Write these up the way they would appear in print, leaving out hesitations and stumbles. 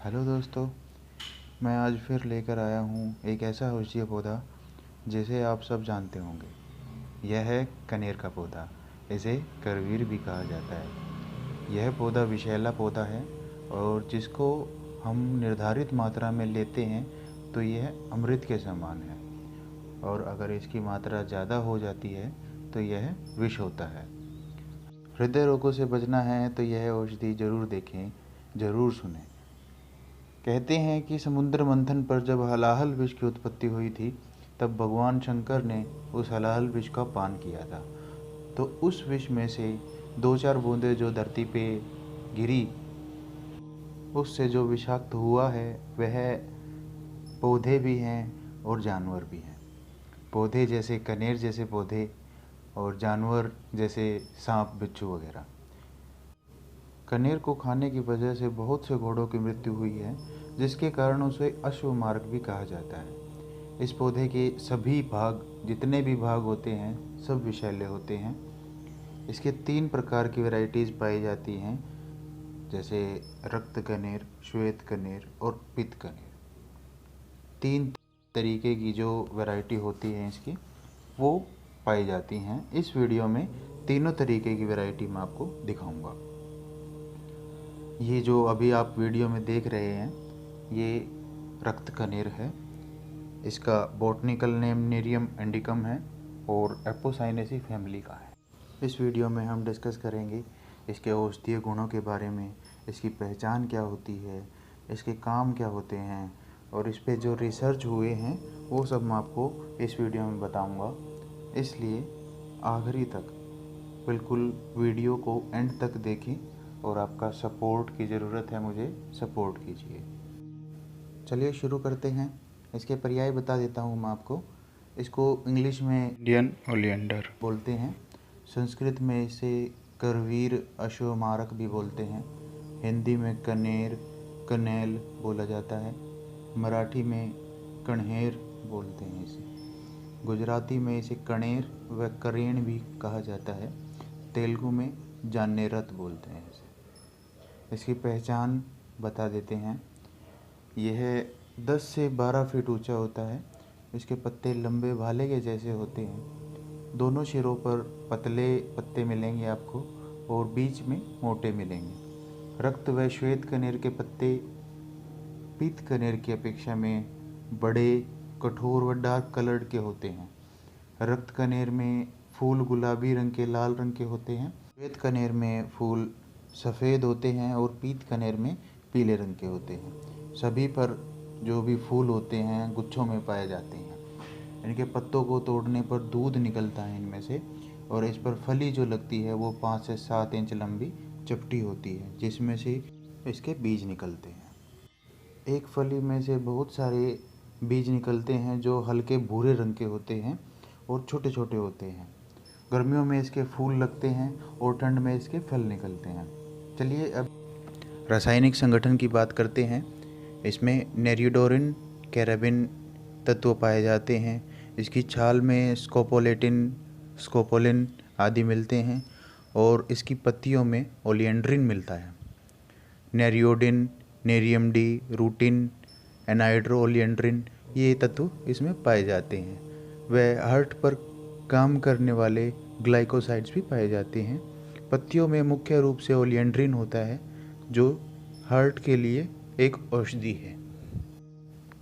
Hello दोस्तों, मैं आज फिर लेकर आया हूँ एक ऐसा औषधीय पौधा जिसे आप सब जानते होंगे। यह है कनेर का पौधा। इसे करवीर भी कहा जाता है। यह पौधा विषैला पौधा है और जिसको हम निर्धारित मात्रा में लेते हैं तो यह अमृत के समान है, और अगर इसकी मात्रा ज़्यादा हो जाती है तो यह विष होता है। हृदय रोगों से बचना है तो यह औषधि ज़रूर देखें, ज़रूर सुनें। कहते हैं कि समुद्र मंथन पर जब हलाहल विष की उत्पत्ति हुई थी, तब भगवान शंकर ने उस हलाहल विष का पान किया था। तो उस विष में से दो चार बूंदें जो धरती पे गिरी, उससे जो विषाक्त हुआ है वह पौधे भी हैं और जानवर भी हैं। पौधे जैसे कनेर जैसे पौधे, और जानवर जैसे सांप बिच्छू वगैरह। कनेर को खाने की वजह से बहुत से घोड़ों की मृत्यु हुई है, जिसके कारण उसे अश्व मार्ग भी कहा जाता है। इस पौधे के सभी भाग, जितने भी भाग होते हैं, सब विषैले होते हैं। इसके 3 प्रकार की वैरायटीज़ पाई जाती हैं, जैसे रक्त कनेर, श्वेत कनेर और पित्त कनेर। 3 तरीके की जो वैरायटी होती है इसकी, वो पाई जाती हैं। इस वीडियो में तीनों तरीके की वैरायटी मैं आपको दिखाऊंगा। ये जो अभी आप वीडियो में देख रहे हैं, ये रक्त कनेर है। इसका बॉटनिकल नेम नेरियम इंडिकम है और एपोसाइनेसी फैमिली का है। इस वीडियो में हम डिस्कस करेंगे इसके औषधीय गुणों के बारे में, इसकी पहचान क्या होती है, इसके काम क्या होते हैं, और इस पे जो रिसर्च हुए हैं वो सब मैं आपको इस वीडियो में बताऊंगा। इसलिए आखिरी तक बिल्कुल वीडियो को एंड तक देखें, और आपका सपोर्ट की ज़रूरत है, मुझे सपोर्ट कीजिए। चलिए शुरू करते हैं। इसके पर्याय बता देता हूँ मैं आपको। इसको इंग्लिश में इंडियन ओलियंडर बोलते हैं, संस्कृत में इसे करवीर अश्वमारक भी बोलते हैं, हिंदी में कनेर कनेल बोला जाता है, मराठी में कण्हेर बोलते हैं इसे, गुजराती में इसे कणेर व करेण भी कहा जाता है, तेलुगु में जानेरत बोलते हैं इसे। इसकी पहचान बता देते हैं। यह 10 से 12 फीट ऊंचा होता है। इसके पत्ते लंबे भाले के जैसे होते हैं। दोनों सिरों पर पतले पत्ते मिलेंगे आपको और बीच में मोटे मिलेंगे। रक्त व श्वेत कनेर के पत्ते पीत कनेर की अपेक्षा में बड़े, कठोर व डार्क कलर्ड के होते हैं। रक्त कनेर में फूल गुलाबी रंग के, लाल रंग के होते हैं। श्वेत कनेर में फूल सफ़ेद होते हैं और पीत कनेर में पीले रंग के होते हैं। सभी पर जो भी फूल होते हैं गुच्छों में पाए जाते हैं। इनके पत्तों को तोड़ने पर दूध निकलता है इनमें से, और इस पर फली जो लगती है वो 5 से 7 इंच लंबी चपटी होती है, जिसमें से इसके बीज निकलते हैं। एक फली में से बहुत सारे बीज निकलते हैं जो हल्के भूरे रंग के होते हैं और छोटे छोटे होते हैं। गर्मियों में इसके फूल लगते हैं और ठंड में इसके फल निकलते हैं। चलिए अब रासायनिक संगठन की बात करते हैं। इसमें नेरियोडोरिन, कैराबिन तत्व पाए जाते हैं। इसकी छाल में स्कोपोलेटिन, स्कोपोलिन आदि मिलते हैं, और इसकी पत्तियों में ओलियंड्रिन मिलता है। नेरियोडिन, नेरियम डी, रूटिन, एनाइड्रो ओलियंड्रिन, ये तत्व इसमें पाए जाते हैं। वह हार्ट पर काम करने वाले ग्लाइकोसाइड्स भी पाए जाते हैं। पत्तियों में मुख्य रूप से ओलियंड्रिन होता है, जो हार्ट के लिए एक औषधि है।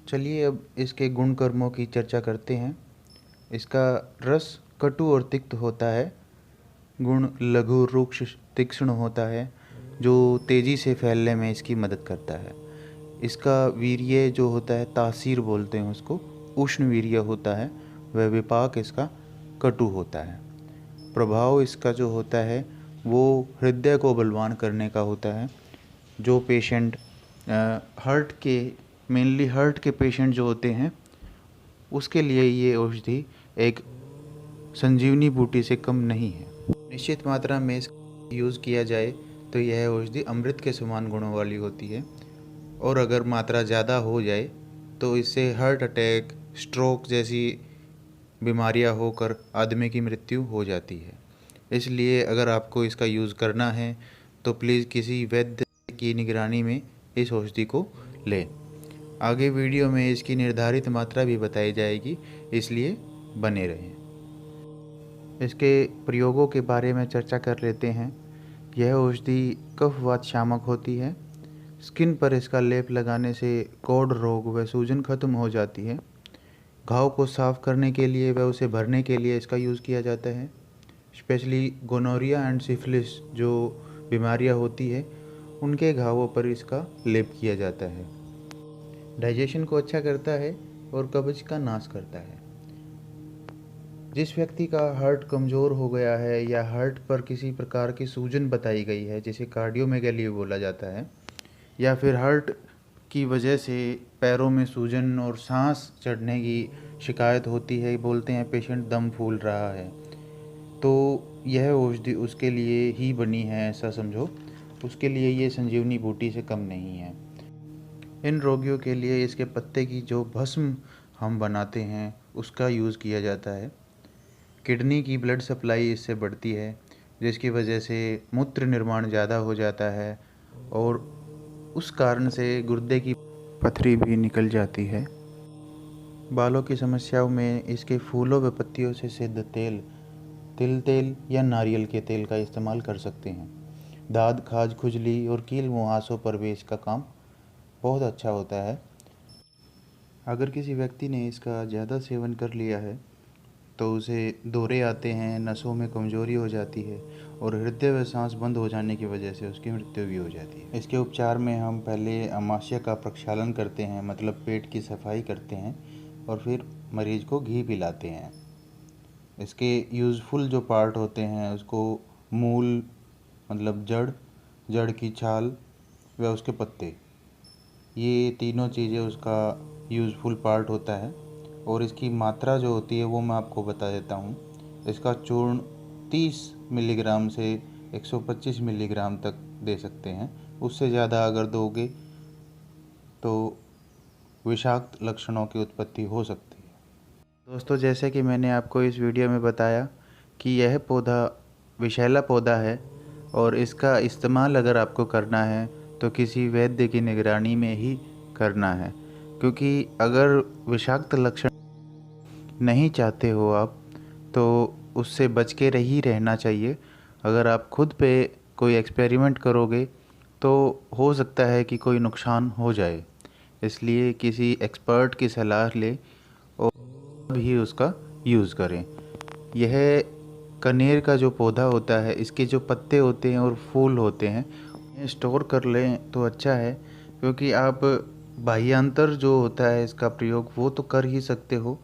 चलिए अब इसके गुण कर्मों की चर्चा करते हैं। इसका रस कटु और तिक्त होता है। गुण लघु, रुक्ष, तीक्ष्ण होता है, जो तेज़ी से फैलने में इसकी मदद करता है। इसका वीर्य जो होता है, तासीर बोलते हैं उसको, उष्ण वीर्य होता है। वह विपाक इसका कटु होता है। प्रभाव इसका जो होता है वो हृदय को बलवान करने का होता है। जो पेशेंट हार्ट के, मेनली हार्ट के पेशेंट जो होते हैं, उसके लिए ये औषधि एक संजीवनी बूटी से कम नहीं है। निश्चित मात्रा में इसका यूज़ किया जाए तो यह औषधि अमृत के समान गुणों वाली होती है, और अगर मात्रा ज़्यादा हो जाए तो इससे हार्ट अटैक, स्ट्रोक जैसी बीमारियां होकर आदमी की मृत्यु हो जाती है। इसलिए अगर आपको इसका यूज़ करना है तो प्लीज़ किसी वैद्य की निगरानी में इस औषधि को लें। आगे वीडियो में इसकी निर्धारित मात्रा भी बताई जाएगी, इसलिए बने रहें। इसके प्रयोगों के बारे में चर्चा कर लेते हैं। यह औषधि कफवात शामक होती है। स्किन पर इसका लेप लगाने से कोढ़ रोग व सूजन खत्म हो जाती है। घाव को साफ़ करने के लिए व उसे भरने के लिए इसका यूज़ किया जाता है। स्पेशली गोनोरिया एंड सिफिलिस जो बीमारियां होती है उनके घावों पर इसका लेप किया जाता है। डाइजेशन को अच्छा करता है और कब्ज का नाश करता है। जिस व्यक्ति का हार्ट कमज़ोर हो गया है या हार्ट पर किसी प्रकार की सूजन बताई गई है, जिसे कार्डियोमेगाली बोला जाता है, या फिर हार्ट की वजह से पैरों में सूजन और सांस चढ़ने की शिकायत होती है, बोलते हैं पेशेंट दम फूल रहा है, तो यह औषधि उसके लिए ही बनी है, ऐसा समझो। उसके लिए ये संजीवनी बूटी से कम नहीं है। इन रोगियों के लिए इसके पत्ते की जो भस्म हम बनाते हैं उसका यूज़ किया जाता है। किडनी की ब्लड सप्लाई इससे बढ़ती है, जिसकी वजह से मूत्र निर्माण ज़्यादा हो जाता है और उस कारण से गुर्दे की पथरी भी निकल जाती है। बालों की समस्याओं में इसके फूलों व पत्तियों से सिद्ध तेल, तिल तेल या नारियल के तेल का इस्तेमाल कर सकते हैं। दाद, खाज, खुजली और कील मुहासों पर भी इसका काम बहुत अच्छा होता है। अगर किसी व्यक्ति ने इसका ज़्यादा सेवन कर लिया है तो उसे दौरे आते हैं, नसों में कमज़ोरी हो जाती है और हृदय व सांस बंद हो जाने की वजह से उसकी मृत्यु भी हो जाती है। इसके उपचार में हम पहले अमाशय का प्रक्षालन करते हैं, मतलब पेट की सफाई करते हैं, और फिर मरीज को घी पिलाते हैं। इसके यूज़फुल जो पार्ट होते हैं उसको मूल मतलब जड़ की छाल व उसके पत्ते, ये तीनों चीज़ें उसका यूज़फुल पार्ट होता है। और इसकी मात्रा जो होती है वो मैं आपको बता देता हूँ। इसका चूर्ण 30 मिलीग्राम से 125 मिलीग्राम तक दे सकते हैं। उससे ज़्यादा अगर दोगे तो विषाक्त लक्षणों की उत्पत्ति हो सकती है। दोस्तों, जैसे कि मैंने आपको इस वीडियो में बताया कि यह पौधा विषैला पौधा है और इसका इस्तेमाल अगर आपको करना है तो किसी वैद्य की निगरानी में ही करना है, क्योंकि अगर विषाक्त लक्षण नहीं चाहते हो आप तो उससे बच के ही रहना चाहिए। अगर आप खुद पे कोई एक्सपेरिमेंट करोगे तो हो सकता है कि कोई नुकसान हो जाए, इसलिए किसी एक्सपर्ट की सलाह ले और भी उसका यूज़ करें। यह कनेर का जो पौधा होता है, इसके जो पत्ते होते हैं और फूल होते हैं, इन्हें स्टोर कर लें तो अच्छा है, क्योंकि आप बाह्यांतर जो होता है इसका प्रयोग वो तो कर ही सकते हो,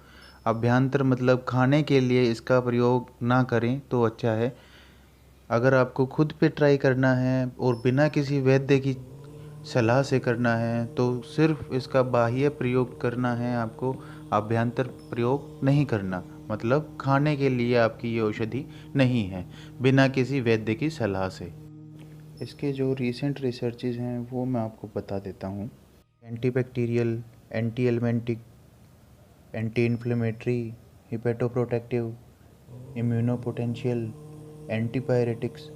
अभ्यंतर मतलब खाने के लिए इसका प्रयोग ना करें तो अच्छा है। अगर आपको खुद पे ट्राई करना है और बिना किसी वैद्य की सलाह से करना है तो सिर्फ इसका बाह्य प्रयोग करना है आपको, अभ्यंतर प्रयोग नहीं करना, मतलब खाने के लिए आपकी ये औषधि नहीं है बिना किसी वैद्य की सलाह से। इसके जो रीसेंट रिसर्चेज हैं वो मैं आपको बता देता हूँ। Antibacterial, anthelmintic, anti inflammatory, hepatoprotective, immunopotential, antipyretics,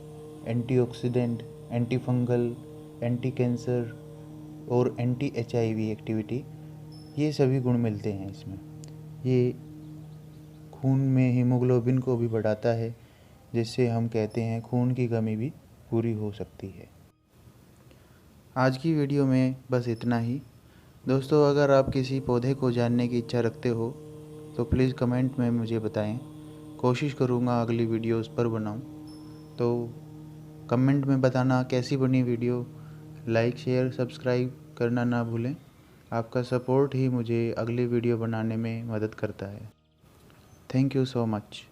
antioxidant, anti fungal, anti cancer और एंटी HIV एक्टिविटी, ये सभी गुण मिलते हैं इसमें। ये खून में हीमोग्लोबिन को भी बढ़ाता है, जिससे हम कहते हैं खून की कमी भी पूरी हो सकती है। आज की वीडियो में बस इतना ही। दोस्तों, अगर आप किसी पौधे को जानने की इच्छा रखते हो तो प्लीज़ कमेंट में मुझे बताएं। कोशिश करूँगा अगली वीडियो उस पर बनाऊँ। तो कमेंट में बताना कैसी बनी वीडियो। लाइक, शेयर, सब्सक्राइब करना ना भूलें। आपका सपोर्ट ही मुझे अगली वीडियो बनाने में मदद करता है। Thank you so much.